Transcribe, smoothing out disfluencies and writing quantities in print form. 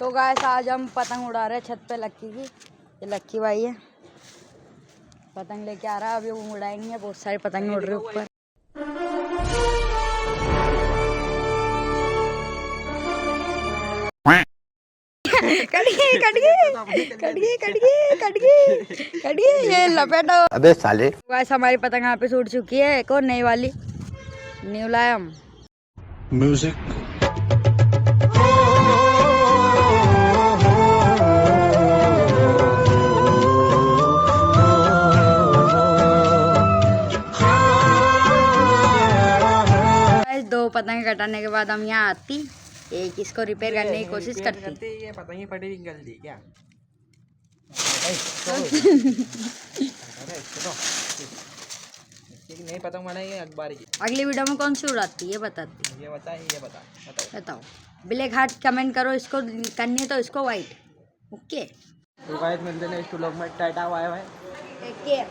तो गाइस आज हम पतंग उड़ा रहे हैं छत पे लक्की की। ये लक्की भाई है, पतंग लेके आ रहा है। अभी वो उड़ाएंगे, बहुत सारी पतंग उड़ रही है ऊपर। कटिए ये लपेटो। अबे साले। गाइस हमारी पतंग यहाँ पे उड़ चुकी है, एक और नई वाली न्यू लाया हम। म्यूजिक। दो पतंग कटाने के बाद हम यहाँ आती, एक इसको रिपेयर करने की कोशिश करती। ये पतंग ही फटी निकलती क्या? नहीं पतंग बनाई है अखबार की। अगली वीडियो में कौन सी उड़ाती है बताती? ये बताओ। बताओ। ब्लैक हार्ट कमेंट करो, इसको करनी है तो इसको वाइट। ओके तो गाइस मिलते हैं नेक्स्ट व्लॉग में। Tata bye bye. Take care.